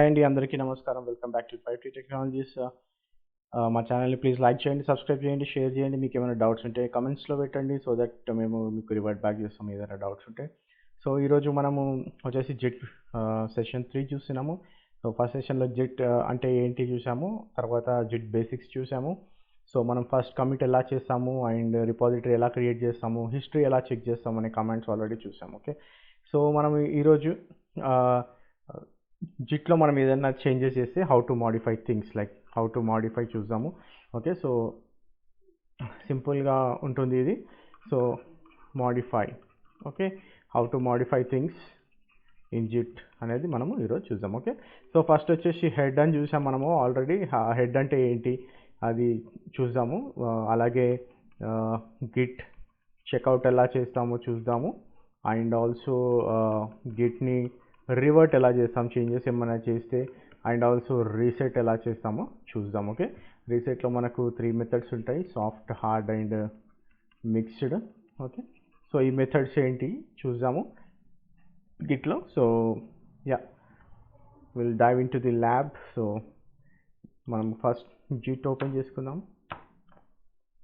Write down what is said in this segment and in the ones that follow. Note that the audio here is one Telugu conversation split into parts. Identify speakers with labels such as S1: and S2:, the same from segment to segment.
S1: అండి అందరికీ నమస్కారం. Welcome back to 5T technologies. మా ఛానల్ని ప్లీజ్ లైక్ చేయండి, సబ్స్క్రైబ్ చేయండి, షేర్ చేయండి. మీకు ఏమైనా డౌట్స్ ఉంటే కమెంట్స్లో పెట్టండి, సో దట్ మేము మీకు రివర్ట్ బ్యాక్ చేస్తాం ఏదైనా డౌట్స్ ఉంటే. సో ఈరోజు మనము వచ్చేసి జిట్ సెషన్ 3 చూస్తున్నాము. సో ఫస్ట్ సెషన్లో జిట్ అంటే ఏంటి చూసాము, తర్వాత జిట్ బేసిక్స్ చూసాము. సో మనం ఫస్ట్ కమిట్ ఎలా చేస్తాము అండ్ రిపాజిటరీ ఎలా క్రియేట్ చేస్తాము, హిస్టరీ ఎలా చెక్ చేస్తాము అనే కమెంట్స్ ఆల్రెడీ చూసాము. ఓకే, సో మనం ఈరోజు జిట్లో మనం ఏదైనా చేంజెస్ చేస్తే how to modify things, like how to modify చూద్దాము. ఓకే, సో సింపుల్గా ఉంటుంది ఇది. So modify, okay, how to modify things in JIT అనేది మనము ఈరోజు చూద్దాం. ఓకే, సో ఫస్ట్ వచ్చేసి హెడ్ అని చూసాం మనము ఆల్రెడీ. హెడ్ అంటే ఏంటి అది చూద్దాము. అలాగే గిట్ చెక్అవుట్ ఎలా చేస్తామో చూద్దాము. అండ్ ఆల్సో గిట్ని రివర్ట్ ఎలా చేస్తాం, చేంజెస్ ఏమైనా చేస్తే. అండ్ ఆల్సో రీసెట్ ఎలా చేస్తామో చూద్దాం. ఓకే, రీసెట్లో మనకు 3 మెథడ్స్ ఉంటాయి, soft, hard and mixed. Okay, so ఈ మెథడ్స్ ఏంటి చూద్దాము గిట్లో. So yeah, will dive into the lab. So మనం ఫస్ట్ జిట్ ఓపెన్ చేసుకుందాం.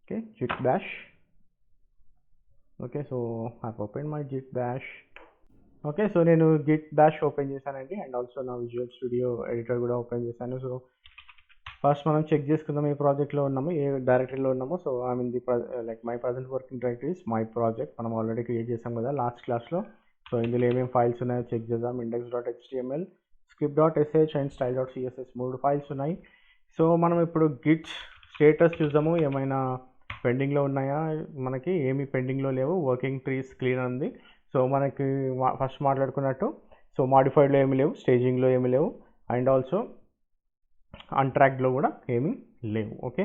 S1: Okay, git bash. Okay, so I open my git bash. Okay, so నేను గిట్ బ్యాష్ ఓపెన్ చేశానండి. అండ్ ఆల్సో నా విజువల్ స్టూడియో ఎడిటర్ కూడా ఓపెన్ చేశాను. సో ఫస్ట్ మనం చెక్ చేసుకుందాం ఏ ప్రాజెక్ట్లో ఉన్నాము, ఏ డైరెక్టరీలో ఉన్నాము. So I mean the like my present working directory is my project. మనం ఆల్రెడీ క్రియేట్ చేసాం కదా లాస్ట్ క్లాస్లో. సో ఇందులో ఏమేమి ఫైల్స్ ఉన్నాయో చెక్ చేద్దాం. index.html, script.sh and style.css 3 files ఉన్నాయి. సో మనం ఇప్పుడు గిట్ స్టేటస్ చూద్దాము. ఏమైనా పెండింగ్లో ఉన్నాయా, మనకి ఏమి పెండింగ్లో లేవు, వర్కింగ్ ట్రీస్ క్లీన్ ఉంది. సో మనకి ఫస్ట్ మాట్లాడుకున్నట్టు సో మాడిఫైడ్లో ఏమి లేవు, స్టేజింగ్లో ఏమి లేవు, అండ్ ఆల్సో అన్ట్రాక్డ్లో కూడా ఏమీ లేవు. ఓకే,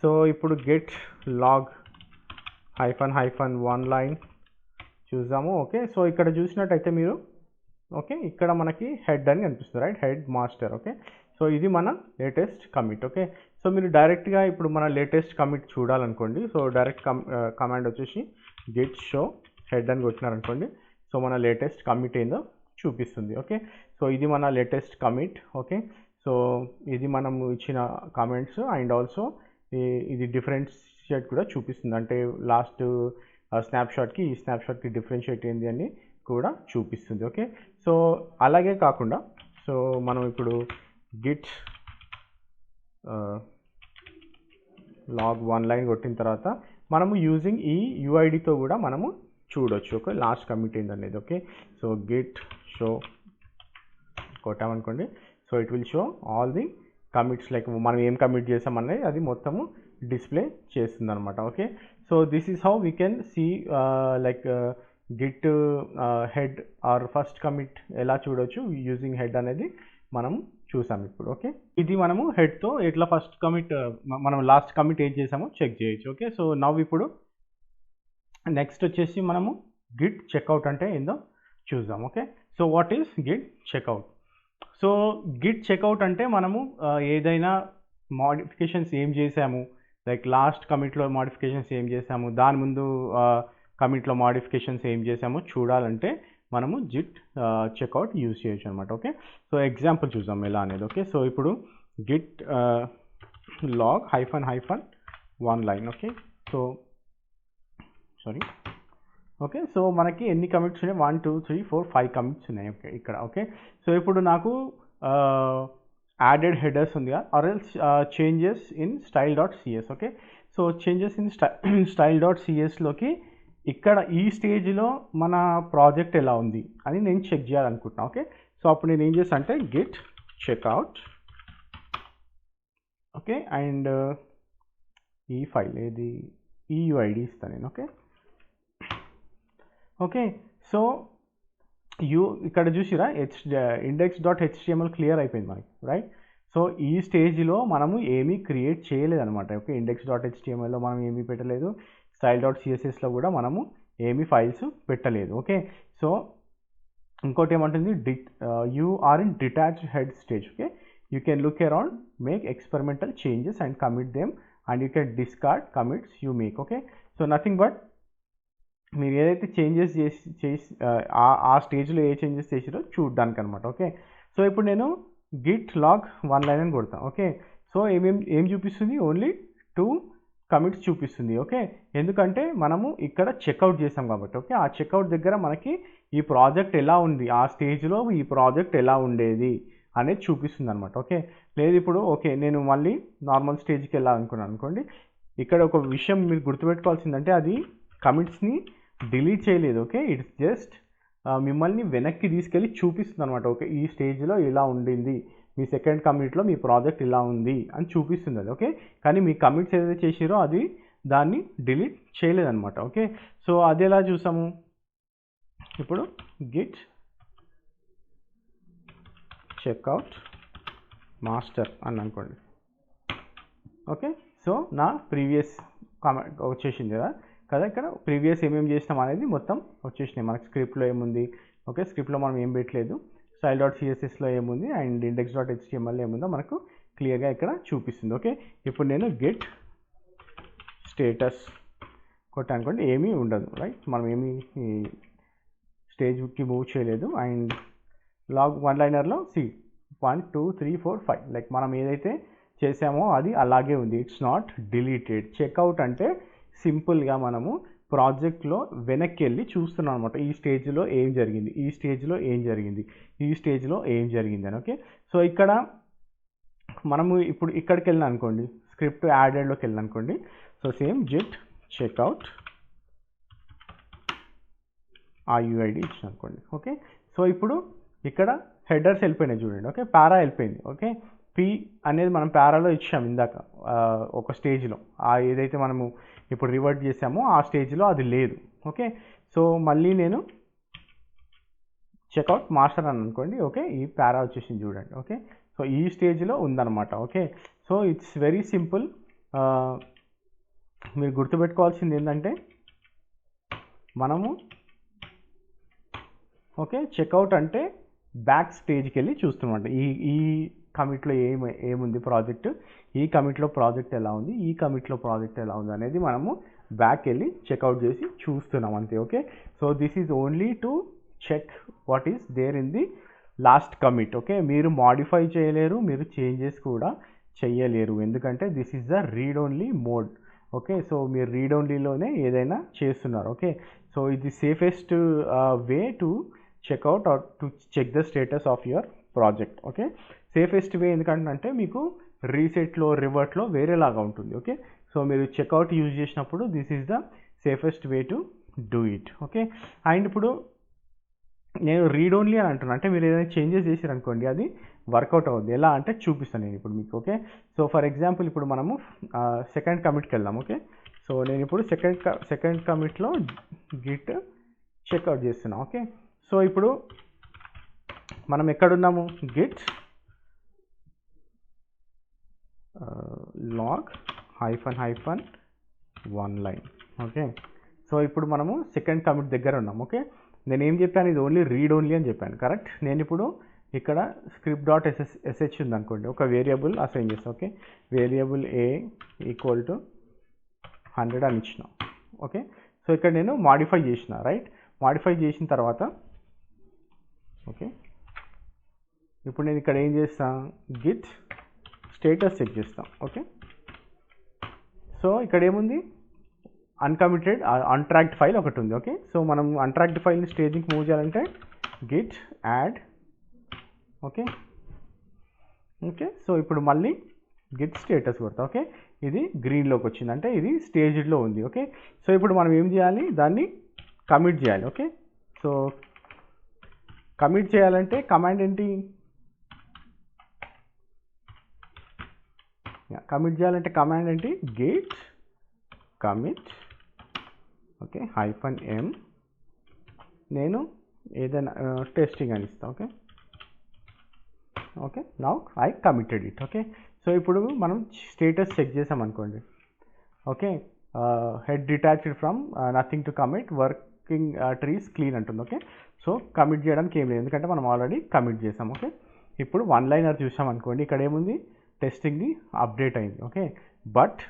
S1: సో ఇప్పుడు గెట్ లాగ్ -1 లైన్ చూద్దాము. ఓకే, సో ఇక్కడ చూసినట్టయితే మీరు, ఓకే, ఇక్కడ మనకి హెడ్ అని కనిపిస్తుంది, right, head master. Okay, so ఇది మన లేటెస్ట్ కమిట్. ఓకే, సో మీరు డైరెక్ట్గా ఇప్పుడు మన లేటెస్ట్ కమిట్ చూడాలనుకోండి. సో డైరెక్ట్ కమాండ్ వచ్చేసి గెట్ షో హెడ్ అని కొట్టినారనుకోండి. సో మన లేటెస్ట్ కమిట్ ఏందో చూపిస్తుంది. ఓకే, సో ఇది మన లేటెస్ట్ కమిట్. ఓకే, సో ఇది మనం ఇచ్చిన కామెంట్స్ అండ్ ఆల్సో ఇది డిఫరెన్షియేట్ కూడా చూపిస్తుంది. అంటే లాస్ట్ స్నాప్షాట్కి ఈ స్నాప్షాట్కి డిఫరెన్షియేట్ ఏంది అని కూడా చూపిస్తుంది. ఓకే, సో అలాగే కాకుండా సో మనం ఇప్పుడు గిట్ లాగ్ 1 లైన్ కొట్టిన తర్వాత మనము యూజింగ్ ఈ యూఐడితో కూడా మనము చూడొచ్చు. ఓకే, లాస్ట్ కమిట్ ఏందనేది. ఓకే, సో గిట్ షో కొట్టామనుకోండి. So it will show all the commits, like మనం ఏం కమిట్ చేసామనేది అది మొత్తము డిస్ప్లే చేస్తుంది అనమాట. Okay, so this is how we can see like git head or first commit ఎలా చూడొచ్చు యూజింగ్ హెడ్ అనేది మనం చూసాం ఇప్పుడు. ఓకే, ఇది మనము హెడ్తో ఎట్లా ఫస్ట్ కమిట్ మనం లాస్ట్ కమిట్ ఏం చేసామో చెక్ చేయొచ్చు. ఓకే, సో నవ్ ఇప్పుడు నెక్స్ట్ వచ్చేసి మనము గిట్ చెక్అవుట్ అంటే ఏందో చూద్దాం. Okay, so what is git checkout? So git checkout అంటే మనము ఏదైనా మాడిఫికేషన్స్ ఏం చేసాము, లైక్ లాస్ట్ కమిట్లో మాడిఫికేషన్స్ ఏం చేసాము, దాని ముందు కమిట్లో మాడిఫికేషన్స్ ఏం చేసామో చూడాలంటే మనము జిట్ చెక్అవుట్ యూజ్ చేయొచ్చు అనమాట. ఓకే, సో ఎగ్జాంపుల్ చూద్దాం ఎలా అనేది. ఓకే, సో ఇప్పుడు git log -1 line. Okay, so sorry. Okay, so మనకి ఎన్ని కమిట్స్ ఉన్నాయి, 1 2 3 4 5 కమిట్స్ ఉన్నాయి. ఓకే, ఇక్కడ. ఓకే, సో ఇప్పుడు నాకు యాడెడ్ హెడర్స్ ఉంది or else changes in style.cs. Okay, so changes in style.csలోకి ఇక్కడ ఈ స్టేజ్లో మన ప్రాజెక్ట్ ఎలా ఉంది అని నేను చెక్ చేయాలనుకుంటున్నాను. ఓకే, సో అప్పుడు నేను ఏం చేస్తాను అంటే గిట్ చెక్అవుట్. ఓకే, అండ్ ఈ ఫైల్ ఏది, ఈ యూఐడి ఇస్తాను నేను. ఓకే, ఓకే, సో ఇక్కడ చూసిరా index.html క్లియర్ అయిపోయింది మనకి, రైట్. సో ఈ స్టేజ్లో మనము ఏమీ క్రియేట్ చేయలేదన్నమాట. ఓకే, index.htmlలో మనం ఏమీ పెట్టలేదు, style.cssలో కూడా మనము ఏమీ ఫైల్స్ పెట్టలేదు. ఓకే, సో ఇంకోటి ఏమంటుంది, you are in detached head stage. Okay, you can look around, make experimental changes and commit them and you can discard commits you make. Okay, so nothing but మీరు ఏదైతే చేంజెస్ చేసి ఆ స్టేజ్లో ఏ చేంజెస్ చేసిరో చూడడానికి అనమాట. ఓకే, సో ఇప్పుడు నేను గిట్ లాగ్ వన్ లైన్ అని కొడతాం. ఓకే, సో ఏం చూపిస్తుంది, ఓన్లీ 2 కమిట్స్ చూపిస్తుంది. ఓకే, ఎందుకంటే మనము ఇక్కడ చెక్అవుట్ చేసాం కాబట్టి. ఓకే, ఆ చెక్అవుట్ దగ్గర మనకి ఈ ప్రాజెక్ట్ ఎలా ఉంది, ఆ స్టేజ్లో ఈ ప్రాజెక్ట్ ఎలా ఉండేది అనేది చూపిస్తుంది అనమాట. ఓకే, లేదు ఇప్పుడు ఓకే నేను మళ్ళీ నార్మల్ స్టేజ్కి వెళ్ళాలనుకున్నాను అనుకోండి, ఇక్కడ ఒక విషయం మీరు గుర్తుపెట్టుకోవాల్సిందంటే అది కమిట్స్ని డిలీట్ చేయలేదు. ఓకే, ఇట్స్ జస్ట్ మిమ్మల్ని వెనక్కి తీసుకెళ్ళి చూపిస్తుంది అనమాట. ఓకే, ఈ స్టేజ్లో ఇలా ఉండింది, మీ సెకండ్ కమిట్లో మీ ప్రాజెక్ట్ ఇలా ఉంది అని చూపిస్తుంది అది. ఓకే, కానీ మీ కమిట్స్ ఏదైతే చేసిరో అది దాన్ని డిలీట్ చేయలేదన్నమాట. ఓకే, సో అది ఎలా చూసాము, ఇప్పుడు గిట్ చెక్అవుట్ మాస్టర్ అని అనుకోండి. ఓకే, సో నా ప్రీవియస్ కామెంట్ వచ్చేసింది కదా ఇక్కడ ప్రీవియస్ ఏమేమి చేసినాం అనేది మొత్తం వచ్చేసినాయి మనకి. స్క్రిప్ట్లో ఏముంది, ఓకే స్క్రిప్ట్లో మనం ఏం పెట్టలేదు, style.cssలో ఏముంది అండ్ index.html ఏముందో మనకు క్లియర్గా ఇక్కడ చూపిస్తుంది. ఓకే, ఇప్పుడు నేను గెట్ స్టేటస్ కొట్టానుకోండి ఏమీ ఉండదు, రైట్, మనం ఏమీ స్టేజ్కి మూవ్ చేయలేదు. అండ్ లాగ్ వన్ లైనర్లో 1 2 3 4 5 లైక్ మనం ఏదైతే చేసామో అది అలాగే ఉంది, ఇట్స్ నాట్ డిలీటెడ్. చెక్అవుట్ అంటే సింపుల్గా మనము ప్రాజెక్ట్లో వెనక్కి వెళ్ళి చూస్తున్నాం అనమాట, ఈ స్టేజ్లో ఏం జరిగింది, ఈ స్టేజ్లో ఏం జరిగింది, ఈ స్టేజ్లో ఏం జరిగింది అని. ఓకే, సో ఇక్కడ మనము ఇప్పుడు ఇక్కడికి వెళ్ళిన అనుకోండి, స్క్రిప్ట్ యాడెడ్లోకి వెళ్ళిన అనుకోండి, సో సేమ్ గిట్ చెక్అవుట్ ఆ యూఐడి ఇచ్చిన అనుకోండి. ఓకే, సో ఇప్పుడు ఇక్కడ హెడర్స్ వెళ్ళిపోయినాయి చూడండి. ఓకే, పారా వెళ్ళిపోయింది. ఓకే, పి అనేది మనం పారాలో ఇచ్చాము ఇందాక ఒక స్టేజ్లో, ఆ ఏదైతే మనము ఇప్పుడు రివర్ట్ చేసామో ఆ స్టేజ్లో అది లేదు. ఓకే, సో మళ్ళీ నేను చెక్అవుట్ మాస్టర్ అని అనుకోండి. ఓకే, ఈ పారా వచ్చేసింది చూడండి. ఓకే, సో ఈ స్టేజ్లో ఉందన్నమాట. Okay, so it's very simple. మీరు గుర్తుపెట్టుకోవాల్సింది ఏంటంటే మనము ఓకే చెక్అవుట్ అంటే బ్యాక్ స్టేజ్కి వెళ్ళి చూస్తున్నాం. ఈ కమిట్లో ఏముంది ప్రాజెక్ట్, ఈ కమిట్లో ప్రాజెక్ట్ ఎలా ఉంది, ఈ కమిట్లో ప్రాజెక్ట్ ఎలా ఉంది అనేది మనము బ్యాక్ వెళ్ళి చెక్అవుట్ చేసి చూస్తున్నాం అంతే. Okay, so this is only to check what is there in the last commit. Okay, మీరు మాడిఫై చేయలేరు, మీరు చేంజెస్ కూడా చేయలేరు, ఎందుకంటే this is the read only mode. Okay, so మీరు రీడ్ ఓన్లీలోనే ఏదైనా చేస్తున్నారు. ఓకే, సో ఇది safest way to checkout or to check the status of your project. Okay, safest way ఎందుకంటే మీకు రీసెట్లో రివర్ట్లో వేరేలాగా ఉంటుంది. ఓకే, సో మీరు చెక్అవుట్ యూజ్ చేసినప్పుడు this is the safest way to do it. Okay, and ఇప్పుడు నేను రీడ్ ఓన్లీ అని అంటున్నాను, అంటే మీరు ఏదైనా చేంజెస్ చేసారనుకోండి అది వర్కౌట్ అవుతుంది. ఎలా అంటే చూపిస్తాను నేను ఇప్పుడు మీకు. ఓకే, సో ఫర్ ఎగ్జాంపుల్ ఇప్పుడు మనము సెకండ్ కమిట్కి వెళ్దాం. ఓకే, సో నేను ఇప్పుడు సెకండ్ కమిట్లో గిట్ చెక్అవుట్ చేస్తున్నాను. ఓకే, సో ఇప్పుడు మనం ఎక్కడున్నాము, git log hyphen one line. Okay, so ఇప్పుడు మనము సెకండ్ కమిట్ దగ్గర ఉన్నాం. ఓకే, నేను ఏం చెప్పాను, ఇది ఓన్లీ రీడ్ ఓన్లీ అని చెప్పాను, కరెక్ట్. నేను ఇప్పుడు ఇక్కడ script.sh ఉంది అనుకోండి, ఒక వేరియబుల్ అసైన్ చేస్తాను. Okay, variable a equal to 100 అని ఇచ్చిన. ఓకే, సో ఇక్కడ నేను మాడిఫై చేసిన, రైట్, మాడిఫై చేసిన తర్వాత ఓకే ఇప్పుడు నేను ఇక్కడ ఏం చేస్తాను, గిట్ స్టేటస్ చెక్ చేస్తాం. ఓకే, సో ఇక్కడ ఏముంది, అన్కమిటెడ్ అన్ట్రాక్డ్ ఫైల్ ఒకటి ఉంది. ఓకే, సో మనం అన్ట్రాక్డ్ ఫైల్ని స్టేజింగ్కి మూవ్ చేయాలంటే Git add. Okay, okay, so ఇప్పుడు మళ్ళీ గిట్ స్టేటస్ కొడతా. ఓకే, ఇది గ్రీన్లోకి వచ్చింది, అంటే ఇది స్టేజ్లో ఉంది. ఓకే, సో ఇప్పుడు మనం ఏం చేయాలి, దాన్ని కమిట్ చేయాలి. ఓకే, సో కమిట్ చేయాలంటే కమాండ్ ఏంటి, కమిట్ చేయాలంటే కమాండ్ ఏంటి, గిట్ కమిట్. ఓకే, -m నేను ఏదైనా టెస్టింగ్ అని ఇస్తాను. Okay, okay now I committed it. Okay, so ఇప్పుడు మనం స్టేటస్ చెక్ చేసాం అనుకోండి. Okay, head detached from nothing to commit, working trees clean అంటుంది. ఓకే, సో కమిట్ చేయడానికి ఏం లేదు, ఎందుకంటే మనం ఆల్రెడీ కమిట్ చేసాం. ఓకే, ఇప్పుడు వన్ లైనర్ చూసాం అనుకోండి, ఇక్కడ ఏముంది, టెస్టింగ్ది అప్డేట్ అయింది. ఓకే, బట్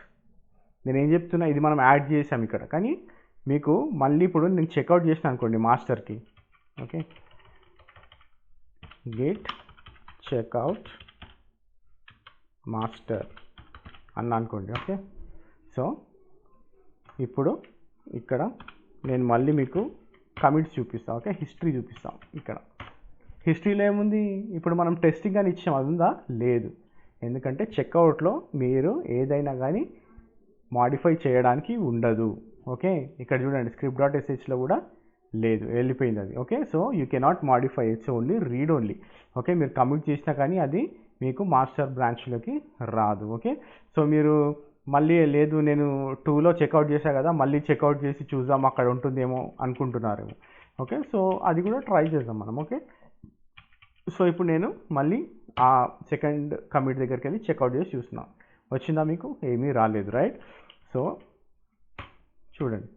S1: నేను ఏం చెప్తున్నా, ఇది మనం యాడ్ చేసాం ఇక్కడ, కానీ మీకు మళ్ళీ ఇప్పుడు నేను చెక్అవుట్ చేసిన అనుకోండి మాస్టర్కి. ఓకే, గిట్ చెక్అవుట్ మాస్టర్ అని అనుకోండి. ఓకే, సో ఇప్పుడు ఇక్కడ నేను మళ్ళీ మీకు కమిట్స్ చూపిస్తాను. ఓకే, హిస్టరీ చూపిస్తాం. ఇక్కడ హిస్టరీలో ఏముంది, ఇప్పుడు మనం టెస్టింగ్ అని ఇచ్చాం, అది ఉందా? లేదు. ఎందుకంటే చెక్అవుట్లో మీరు ఏదైనా కానీ మాడిఫై చేయడానికి ఉండదు. ఓకే, ఇక్కడ చూడండి స్క్రిప్ట్ డాట్ ఎస్హెచ్లో కూడా లేదు, వెళ్ళిపోయింది అది. Okay, so you cannot modify, it's only read only. Okay, మీరు కమిట్ చేసినా కానీ అది మీకు మాస్టర్ బ్రాంచ్లోకి రాదు. ఓకే, సో మీరు మళ్ళీ లేదు నేను 2లో చెక్అవుట్ చేశా కదా, మళ్ళీ చెక్అవుట్ చేసి చూద్దాం అక్కడ ఉంటుందేమో అనుకుంటున్నారేమో. ఓకే, సో అది కూడా ట్రై చేద్దాం మనం. ఓకే, సో ఇప్పుడు నేను మళ్ళీ ఆ సెకండ్ కమిట్ దగ్గరికి వెళ్ళి చెక్అవుట్ చేసి చూస్తున్నాను, వచ్చిందా? మీకు ఏమీ రాలేదు, రైట్? సో చూడండి,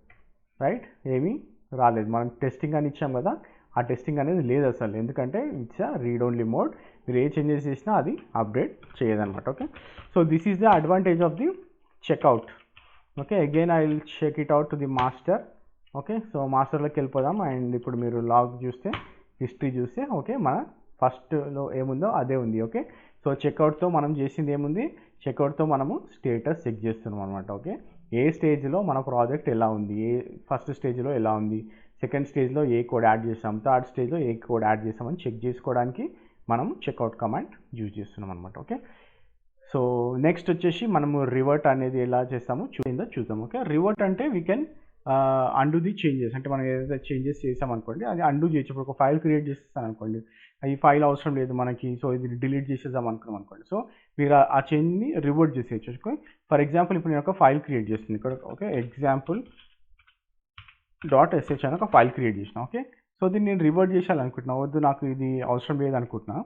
S1: రైట్, ఏమీ రాలేదు. మనం టెస్టింగ్ అని ఇచ్చాం కదా, ఆ టెస్టింగ్ అనేది లేదు అసలు, ఎందుకంటే it's a read only mode. మీరు ఏ చేంజెస్ చేసినా అది అప్డేట్ చేయదన్నమాట. Okay, so this is the advantage of the checkout. Okay, again I will check it out to the master. Okay, so మాస్టర్లోకి వెళ్ళిపోదాం. అండ్ ఇప్పుడు మీరు లాగ్ చూస్తే, హిస్టరీ చూస్తే, ఓకే, మన ఫస్ట్లో ఏముందో అదే ఉంది. ఓకే, సో చెక్అవుట్తో మనం చేసింది ఏముంది, చెక్అవుట్తో మనము స్టేటస్ చెక్ చేస్తున్నాం అనమాట. ఓకే, ఏ స్టేజ్లో మన ప్రాజెక్ట్ ఎలా ఉంది, ఫస్ట్ స్టేజ్లో ఎలా ఉంది, సెకండ్ స్టేజ్లో ఏ కోడ్ యాడ్ చేసాం, థర్డ్ స్టేజ్లో ఏ కోడ్ యాడ్ చేసామని చెక్ చేసుకోవడానికి మనం చెక్అవుట్ కమాండ్ యూజ్ చేస్తున్నాం అనమాట. ఓకే, సో నెక్స్ట్ వచ్చేసి మనము రివర్ట్ అనేది ఎలా చేస్తామో చూద్దాం. ఓకే, రివర్ట్ అంటే we can and the changes. అంటే మనం ఏదైతే చేంజెస్ చేసామనుకోండి, అది అండు చేయొచ్చు. ఇప్పుడు ఒక ఫైల్ క్రియేట్ చేసేస్తాను అనుకోండి, ఈ ఫైల్ అవసరం లేదు మనకి, సో ఇది డిలీట్ చేసేద్దాం అనుకున్నాం అనుకోండి, సో మీరు ఆ చేంజ్ని రివర్ట్ చేసేయచ్చు. ఓకే, ఫర్ ఎగ్జాంపుల్ ఇప్పుడు నేను ఒక ఫైల్ క్రియేట్ చేస్తుంది ఇక్కడ. ఓకే, ఎగ్జాంపుల్ .sh అని ఒక ఫైల్ క్రియేట్ చేసిన. ఓకే, సో దీన్ని నేను రివర్ట్ చేయాలనుకుంటున్నా, వద్దు నాకు ఇది అవసరం లేదు అనుకుంటున్నా,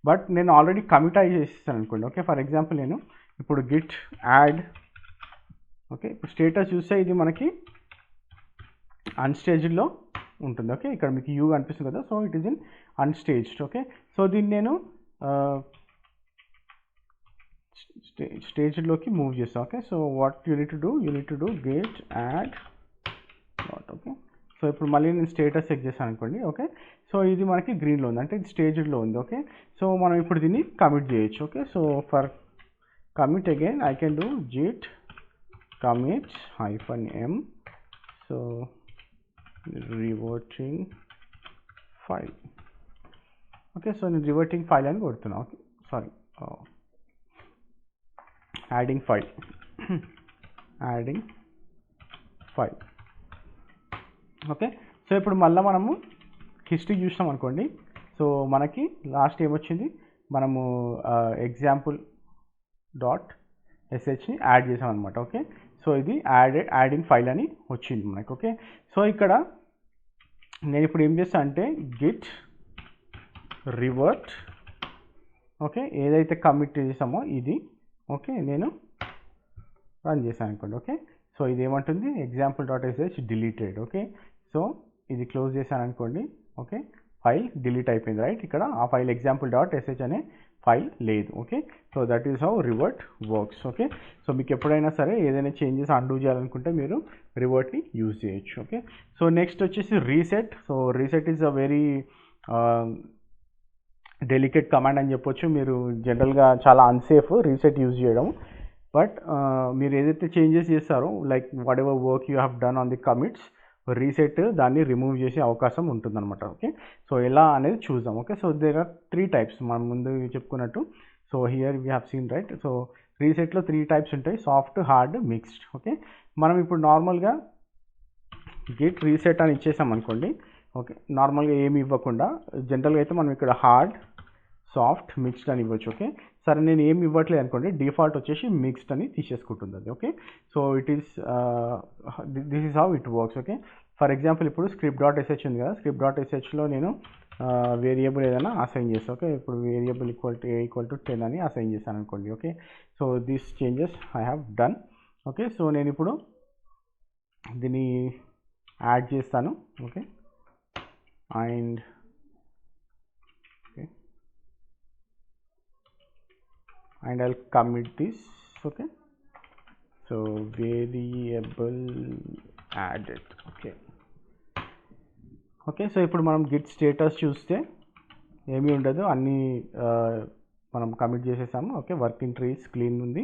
S1: బట్ నేను ఆల్రెడీ కమిట్ అయ్యి చేసేస్తాను అనుకోండి. ఓకే, ఫర్ ఎగ్జాంపుల్ నేను ఇప్పుడు గిట్ యాడ్. ఓకే, ఇప్పుడు స్టేటస్ చూస్తే ఇది మనకి అన్స్టేజ్డ్లో ఉంటుంది. ఓకే, ఇక్కడ మీకు యూ అనిపిస్తుంది కదా, so it is in unstaged. Okay, so దీన్ని నేను స్టేజ్లోకి మూవ్ చేస్తాను. Okay, so what you need to do git add. Okay, so ఇప్పుడు మళ్ళీ నేను స్టేటస్ చెక్ చేశాను అనుకోండి. ఓకే, సో ఇది మనకి గ్రీన్లో ఉంది, అంటే ఇది స్టేజ్డ్లో ఉంది. ఓకే, సో మనం ఇప్పుడు దీన్ని కమిట్ చేయొచ్చు. Okay, so for commit again I can do JIT commit -m. So reverting file. Okay, so నేను రివర్టింగ్ ఫైల్ అని కొడుతున్నా. Okay, sorry, adding file okay, so ఇప్పుడు మళ్ళీ మనము హిస్టరీ చూసినాం అనుకోండి, సో మనకి లాస్ట్ ఏమొచ్చింది, మనము ఎగ్జాంపుల్ .shని యాడ్ చేసాం అనమాట. ఓకే, సో ఇది యాడింగ్ ఫైల్ అని వచ్చింది మనకి. ఓకే, సో ఇక్కడ నేను ఇప్పుడు ఏం చేస్తాను అంటే గిట్ రివర్ట్. ఓకే, ఏదైతే కమిట్ చేసామో ఇది. ఓకే, నేను రన్ చేశాను అనుకోండి. ఓకే, సో ఇది ఏమంటుంది, example.sh డిలీటెడ్. ఓకే, సో ఇది క్లోజ్ చేశాను అనుకోండి. ఓకే, ఫైల్ డిలీట్ అయిపోయింది, రైట్? ఇక్కడ ఆ ఫైల్ example.sh అనే ఫైల్ లేదు. Okay, so that is how revert works. Okay, so మీకు ఎప్పుడైనా సరే ఏదైనా చేంజెస్ అండూ చేయాలనుకుంటే మీరు రివర్ట్ని యూజ్ చేయొచ్చు. ఓకే, సో నెక్స్ట్ వచ్చేసి reset. So reset is a very delicate command అని చెప్పొచ్చు. మీరు జనరల్గా చాలా అన్సేఫ్ రీసెట్ యూజ్ చేయడం, బట్ మీరు ఏదైతే చేంజెస్ చేస్తారో, like what ever work you have done on the commits, reset దాన్ని రిమూవ్ చేసే అవకాశం ఉంటుందన్నమాట. ఓకే, సో ఎలా అనేది చూద్దాం. Okay, so there are 3 types మనం ముందు చెప్పుకున్నట్టు. So here we have seen, right? So రీసెట్లో 3 టైప్స్ ఉంటాయి, సాఫ్ట్, హార్డ్, మిక్స్డ్. ఓకే, మనం ఇప్పుడు నార్మల్గా గిట్ రీసెట్ అని ఇచ్చేసాం అనుకోండి. ఓకే, నార్మల్గా ఏమి ఇవ్వకుండా జనరల్గా అయితే మనం ఇక్కడ హార్డ్, సాఫ్ట్, మిక్స్డ్ అని ఇవ్వచ్చు. ఓకే, సరే నేను ఏమి ఇవ్వట్లేదు అనుకోండి, డిఫాల్ట్ వచ్చేసి మిక్స్డ్ అని తీసేసుకుంటుంది అది. Okay, so it is this is how it works. Okay, for example ఇప్పుడు script.sh ఉంది కదా, script.shలో నేను వేరియబుల్ ఏదైనా అసైన్ చేస్తాను. ఓకే, ఇప్పుడు వేరియబుల్ = 10 అని అసైన్ చేశాను అనుకోండి. Okay, so this changes I have done. Okay, so నేను ఇప్పుడు దీన్ని యాడ్ చేస్తాను. Okay, and I'll commit this. Okay, so variable added. Okay, so ఇప్పుడు మనం గిట్ స్టేటస్ చూస్తే ఏమీ ఉండదు, అన్నీ మనం కమిట్ చేసేసాము. ఓకే, వర్కింగ్ ట్రీస్ క్లీన్ ఉంది.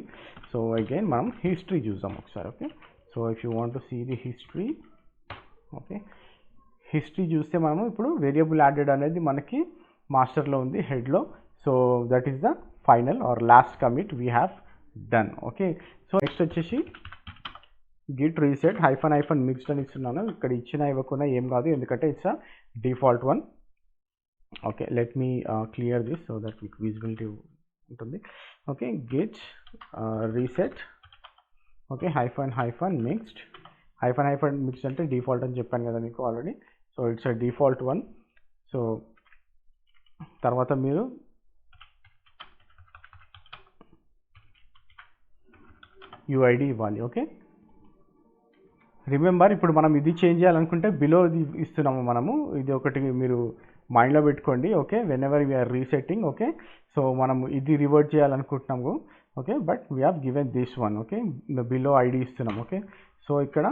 S1: సో అగైన్ మనం హిస్టరీ చూద్దాం ఒకసారి. Okay, so if you want to see the history, okay, history చూస్తే మనము ఇప్పుడు వేరియబుల్ యాడెడ్ అనేది మనకి మాస్టర్లో ఉంది, హెడ్లో. So that is the final or last commit we have done. Okay, so next వచ్చేసి గిట్ రీసెట్ హైఫన్ మిక్స్డ్ అని ఇస్తున్నాను. ఇక్కడ ఇచ్చిన ఇవ్వకుండా ఏం కాదు, ఎందుకంటే it's a default one. Okay, let me clear this so that మీకు విజిబిలిటీ ఉంటుంది. Okay, Git reset, okay, hyphen mixed. Hyphen mixed అంటే డిఫాల్ట్ అని చెప్పాను కదా మీకు already. So it's a default one. So తర్వాత మీరు యూఐడి ఇవ్వాలి. ఓకే, రిమెంబర్ ఇప్పుడు మనం ఇది చేంజ్ చేయాలనుకుంటే బిలో ఇది ఇస్తున్నాము మనము. ఇది ఒకటి మీరు మైండ్లో పెట్టుకోండి. Okay, whenever we are resetting. Okay, so మనం ఇది రివర్ట్ చేయాలనుకుంటున్నాము. Okay, but we have given this one. Okay, below ID ఇస్తున్నాం. ఓకే, సో ఇక్కడ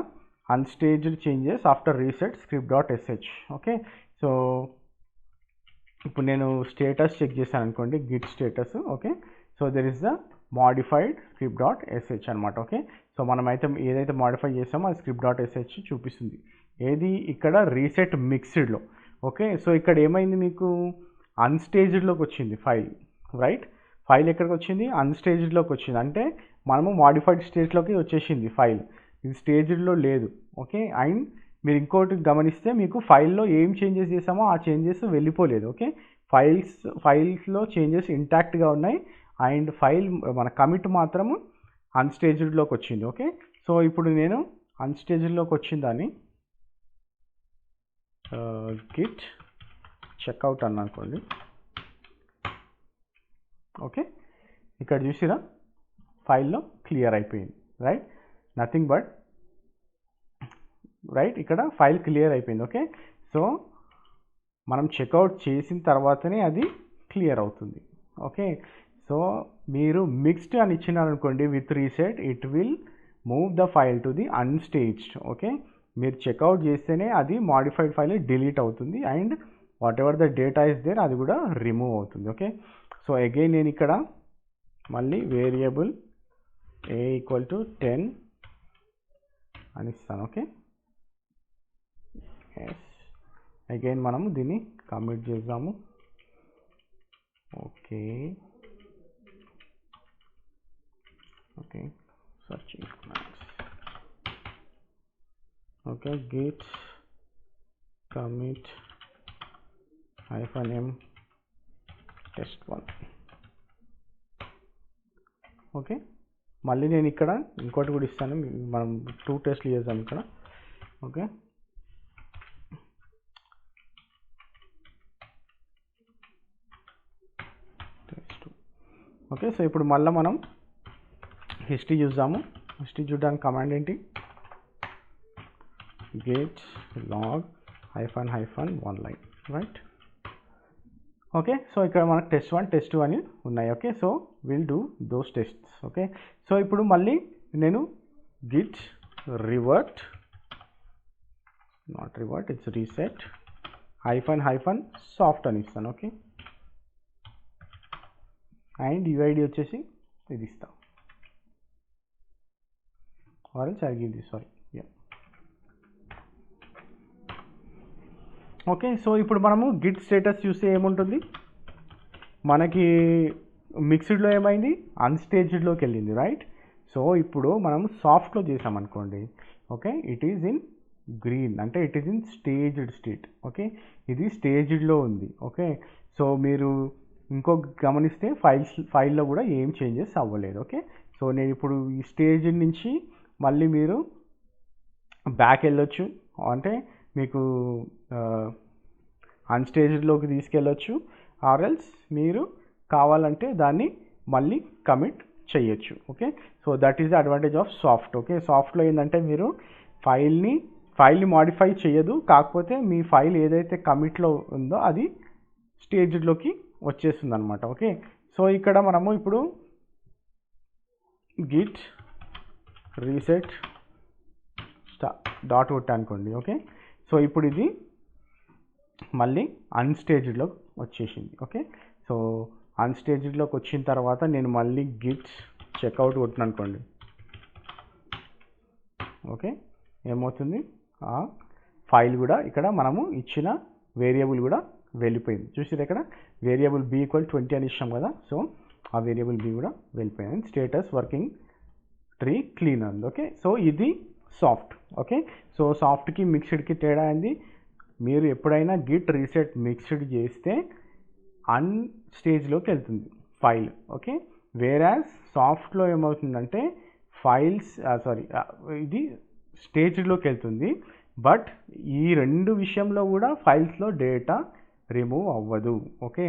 S1: unstaged changes after reset script.sh. Okay, so ఇప్పుడు నేను స్టేటస్ చెక్ చేశాను అనుకోండి, git status. Okay, so there is the modified script.sh అనమాట. ఓకే, సో మనం అయితే ఏదైతే మాడిఫై చేసామో అది script.sh చూపిస్తుంది. ఏది ఇక్కడ రీసెట్ మిక్స్డ్లో. ఓకే, సో ఇక్కడ ఏమైంది, మీకు అన్స్టేజ్డ్లోకి వచ్చింది ఫైల్, రైట్? ఫైల్ ఎక్కడికి వచ్చింది? అన్స్టేజ్డ్లోకి వచ్చింది. అంటే మనము మాడిఫైడ్ స్టేజ్లోకి వచ్చేసింది ఫైల్, ఇది స్టేజ్డ్లో లేదు. ఓకే, అండ్ మీరు ఇంకోటి గమనిస్తే మీకు ఫైల్లో ఏం చేంజెస్ చేసామో ఆ చేంజెస్ వెళ్ళిపోలేదు. ఓకే, ఫైల్స్లో చేంజెస్ ఇంటాక్ట్గా ఉన్నాయి అండ్ ఫైల్ మన కమిట్ మాత్రము అన్స్టేజ్డ్లోకి వచ్చింది. ఓకే, సో ఇప్పుడు నేను అన్స్టేజ్డ్లోకి వచ్చిందని గిట్ చెక్అవుట్ అన్నా అనుకోండి. ఓకే, ఇక్కడ చూసిరా ఫైల్లో క్లియర్ అయిపోయింది, రైట్? నథింగ్ బట్ రైట్, ఇక్కడ ఫైల్ క్లియర్ అయిపోయింది. ఓకే, సో మనం చెక్అవుట్ చేసిన తర్వాతనే అది క్లియర్ అవుతుంది. ఓకే, సో మీరు మిక్స్డ్ అని ఇచ్చినారనుకోండి with reset, it will move the file to the unstaged. Okay, మీరు చెక్అవుట్ చేస్తేనే అది మాడిఫైడ్ ఫైల్ డిలీట్ అవుతుంది and whatever the data is there అది కూడా రిమూవ్ అవుతుంది. ఓకే, సో అగైన్ నేను ఇక్కడ మళ్ళీ వేరియబుల్ a = 10 అని ఇస్తాను. ఓకే, ఎస్, అగైన్ మనము దీన్ని కమిట్ చేద్దాము. Okay, okay, searching commands. Okay, Git commit -m test1. Okay, మళ్ళీ నేను ఇక్కడ ఇంకోటి కూడా ఇస్తాను, మనం 2 టెస్ట్లు చేద్దాం ఇక్కడ. Okay, test. ఓకే, సో ఇప్పుడు మళ్ళీ మనం హిస్టరీ చూద్దాము. హిస్టరీ చూడడానికి కమాండ్ ఏంటి? Git log -1 line, right? Okay, so ఇక్కడ మనకు test1 test2 అని ఉన్నాయి. Okay, so will do those tests. Okay, so ఇప్పుడు మళ్ళీ నేను git revert, not revert, it's reset -soft అని ఇస్తాను. ఓకే, అండ్ యూఐడి వచ్చేసి ఇది ఇస్తాం, ఆరెంజ్ అడిగింది, సారీ. ఓకే, సో ఇప్పుడు మనము గిట్ స్టేటస్ చూస్తే ఏముంటుంది, మనకి మిక్స్డ్లో ఏమైంది, అన్స్టేజ్డ్లోకి వెళ్ళింది, రైట్? సో ఇప్పుడు మనము సాఫ్ట్లో చేసామనుకోండి. Okay, it is in green, అంటే it is in staged state. Okay, ఇది స్టేజ్డ్లో ఉంది. ఓకే, సో మీరు ఇంకో గమనిస్తే ఫైల్లో కూడా ఏం చేంజెస్ అవ్వలేదు. ఓకే, సో నేను ఇప్పుడు ఈ స్టేజ్ నుంచి మళ్ళీ మీరు బ్యాక్ వెళ్ళొచ్చు, అంటే మీకు అన్స్టేజ్డ్లోకి తీసుకెళ్ళొచ్చు, ఆర్ఎల్స్ మీరు కావాలంటే దాన్ని మళ్ళీ కమిట్ చేయొచ్చు. Okay, so that is the advantage of soft. Okay, సాఫ్ట్లో ఏంటంటే మీరు ఫైల్ని మాడిఫై చేయదు, కాకపోతే మీ ఫైల్ ఏదైతే కమిట్లో ఉందో అది స్టేజ్డ్లోకి వచ్చేస్తుంది అనమాట. ఓకే, సో ఇక్కడ మనము ఇప్పుడు గిట్ రీసెట్ డాట్ కొట్టానుకోండి. ఓకే, సో ఇప్పుడు ఇది మళ్ళీ అన్స్టేజ్డ్లో వచ్చేసింది. ఓకే, సో అన్స్టేజ్డ్లోకి వచ్చిన తర్వాత నేను మళ్ళీ గిట్ చెక్అవుట్ కొట్టిన అనుకోండి, ఓకే, ఏమవుతుంది, ఆ ఫైల్ కూడా ఇక్కడ మనము ఇచ్చిన వేరియబుల్ కూడా వెళ్ళిపోయింది. చూసారు ఇక్కడ వేరియబుల్ b = 20 అని ఇచ్చాం కదా, సో ఆ వేరియబుల్ b కూడా వెళ్ళిపోయింది. స్టేటస్ వర్కింగ్ ట్రీ క్లీన్ ఉంది. ఓకే, సో ఇది సాఫ్ట్. ఓకే, సో సాఫ్ట్కి మిక్స్డ్కి తేడా అయింది. మీరు ఎప్పుడైనా గిట్ రీసెట్ మిక్స్డ్ చేస్తే స్టేజ్లోకి వెళ్తుంది ఫైల్. ఓకే, వేరాజ్ సాఫ్ట్లో ఏమవుతుందంటే ఫైల్స్ ఇది స్టేజ్లోకి వెళ్తుంది. బట్ ఈ రెండు విషయంలో కూడా ఫైల్స్లో డేటా రిమూవ్ అవ్వదు. ఓకే,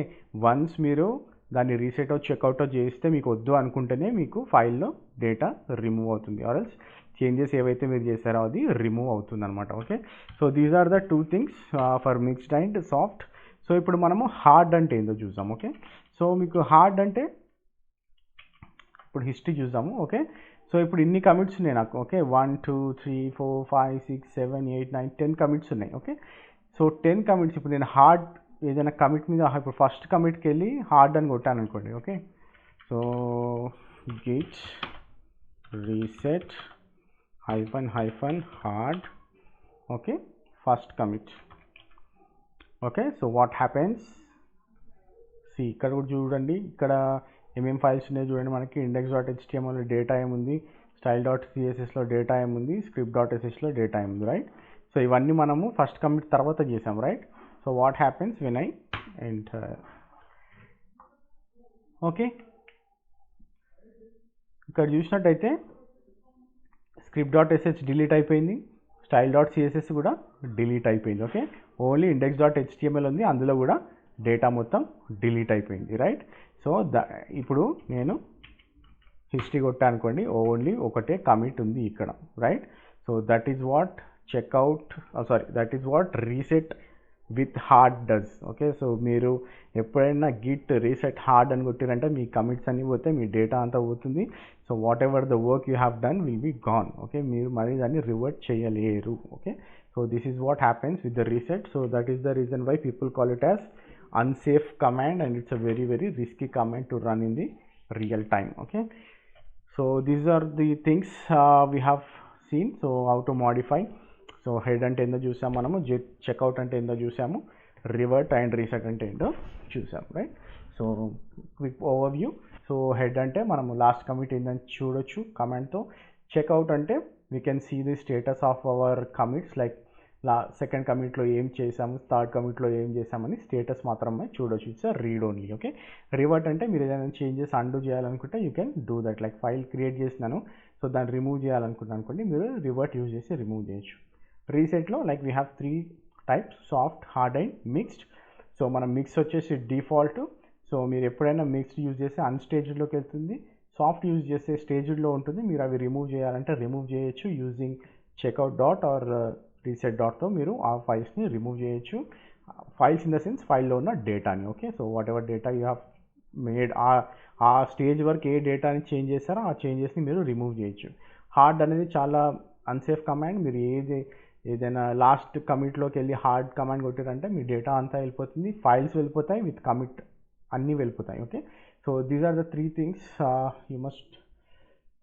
S1: వన్స్ మీరు దాన్ని రీసెట్ చెక్అవుట్ చేస్తే మీకు వద్దు అనుకుంటేనే మీకు ఫైల్లో డేటా రిమూవ్ అవుతుంది, ఆర్ఎల్స్ చేంజెస్ ఏవైతే మీరు చేశారో అది రిమూవ్ అవుతుంది అనమాట. Okay, so these are the 2 things for mixed and soft. So ఇప్పుడు మనము హార్డ్ అంటే ఏందో చూద్దాం. ఓకే, సో మీకు హార్డ్ అంటే ఇప్పుడు హిస్టరీ చూద్దాము. ఓకే, సో ఇప్పుడు ఇన్ని కమిట్స్ ఉన్నాయి నాకు. ఓకే, 1 2 3 4 5 6 7 8 9 10 కమిట్స్ ఉన్నాయి. Okay, so 10 commits. ఇప్పుడు నేను హార్డ్ ఏదైనా కమిట్ మీద ఇప్పుడు ఫస్ట్ కమిట్కి వెళ్ళి హార్డ్ అని కొట్టాను అనుకోండి. Okay, so Git reset --hard. Okay, first commit. Okay, so what happens, ఇక్కడ కూడా చూడండి, ఇక్కడ ఏమేమి ఫైల్స్ ఉన్నాయో చూడండి. మనకి index.html డేటా ఏముంది, style.cssలో డేటా ఏముంది, script.shలో డేటా ఏముంది, రైట్. సో ఇవన్నీ మనము ఫస్ట్ కమిట్ తర్వాత చేసాం, right. So what happens when I enter. Okay, ఇక్కడ చూసినట్టయితే script.sh డిలీట్ అయిపోయింది, style.css కూడా డిలీట్ అయిపోయింది. ఓకే, ఓన్లీ index.html ఉంది, అందులో కూడా డేటా మొత్తం డిలీట్ అయిపోయింది, రైట్. సో ఇప్పుడు నేను హిస్టరీ కొట్టా అనుకోండి, ఓన్లీ ఒకటే కమిట్ ఉంది ఇక్కడ, right. So that is what that is what reset with hard does. Okay, so మీరు ఎప్పుడైనా గిట్ రీసెట్ హార్డ్ అని కొట్టిరంటే మీ కమిట్స్ అన్నీ పోతే మీ డేటా అంతా పోతుంది. So whatever the work you have done will be gone. Okay, మీరు మరీ దాన్ని రివర్ట్ చేయలేరు. Okay, so this is what happens with the reset. So that is the reason why people call it as unsafe command, and it's a very risky command to run in the real time. Okay, so these are the things we have seen. So how to modify. So head ante endo chusam manamu, checkout ante endo chusamu, revert and reset ante endo chusam, right. So quick overview. So head ante manamu last commit endani chudochu command tho. Checkout ante we can see the status of our commits, like second కమిట్లో ఏం చేసాము, థర్డ్ కమిట్లో ఏం చేసామని స్టేటస్ మాత్రమే చూడొచ్చు. It's read only. Okay, revert అంటే మీరు ఏదైనా చేంజెస్ అండూ చేయాలనుకుంటే you can do that. Like file create చేసినాను, సో దాన్ని రిమూవ్ చేయాలనుకుంటున్నాను అనుకోండి, మీరు రివర్ట్ యూజ్ చేసి రిమూవ్ చేయొచ్చు. రీసెట్లో like we have 3 types, soft, hard and mixed. So మనం మిక్స్ వచ్చేసి డిఫాల్ట్. సో మీరు ఎప్పుడైనా మిక్స్డ్ యూజ్ చేస్తే అన్స్టేజ్డ్లోకి వెళ్తుంది, సాఫ్ట్ యూజ్ చేస్తే స్టేజ్డ్లో ఉంటుంది. మీరు అవి రిమూవ్ చేయాలంటే రిమూవ్ చేయొచ్చు using checkout dot or reset డాట్తో మీరు ఆ ఫైల్స్ని రిమూవ్ చేయొచ్చు. ఫైల్స్ ఇన్ ద సెన్స్ ఫైల్లో ఉన్న డేటాని. Okay, so whatever data you have made, ఆ స్టేజ్ వరకు ఏ డేటాని చేంజ్ చేస్తారో ఆ చేంజెస్ని మీరు రిమూవ్ చేయొచ్చు. హార్డ్ అనేది చాలా అన్సేఫ్ కమాండ్. మీరు ఏదైనా లాస్ట్ కమిట్లోకి వెళ్ళి హార్డ్ కమాండ్ కొట్టారంటే మీ డేటా అంతా వెళ్ళిపోతుంది, ఫైల్స్ వెళ్ళిపోతాయి, విత్ కమిట్ అన్నీ వెళ్ళిపోతాయి. Okay, so these are the 3 things you must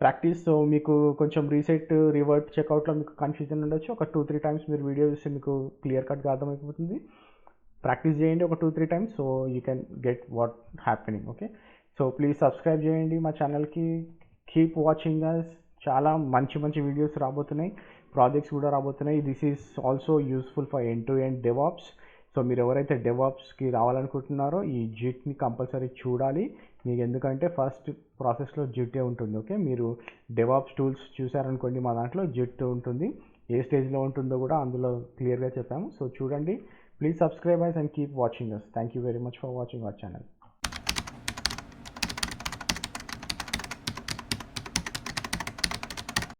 S1: practice. So మీకు కొంచెం రీసెట్, రివర్ట్, చెక్అవుట్లో మీకు కన్ఫ్యూజన్ ఉండొచ్చు. ఒక 2-3 టైమ్స్ మీరు వీడియో చూస్తే మీకు క్లియర్ కట్గా అర్థమైపోతుంది. ప్రాక్టీస్ చేయండి ఒక 2-3 times, so you can get what happening. Okay, so please subscribe చేయండి మా ఛానల్కి. Keep watching us. చాలా మంచి వీడియోస్ రాబోతున్నాయి, ప్రాజెక్ట్స్ కూడా రాబోతున్నాయి. This is also useful for end to end DevOps. So మీరు ఎవరైతే డెవాప్స్కి రావాలనుకుంటున్నారో ఈ జిట్ని కంపల్సరీ చూడాలి మీకు, ఎందుకంటే ఫస్ట్ ప్రాసెస్లో జిట్టే ఉంటుంది. ఓకే, మీరు డెవాప్స్ టూల్స్ చూసారనుకోండి, మా దాంట్లో జిట్ ఉంటుంది, ఏ స్టేజ్లో ఉంటుందో కూడా అందులో క్లియర్గా చెప్పాము. సో చూడండి, please subscribe us and keep watching us. Thank you very much for watching our channel.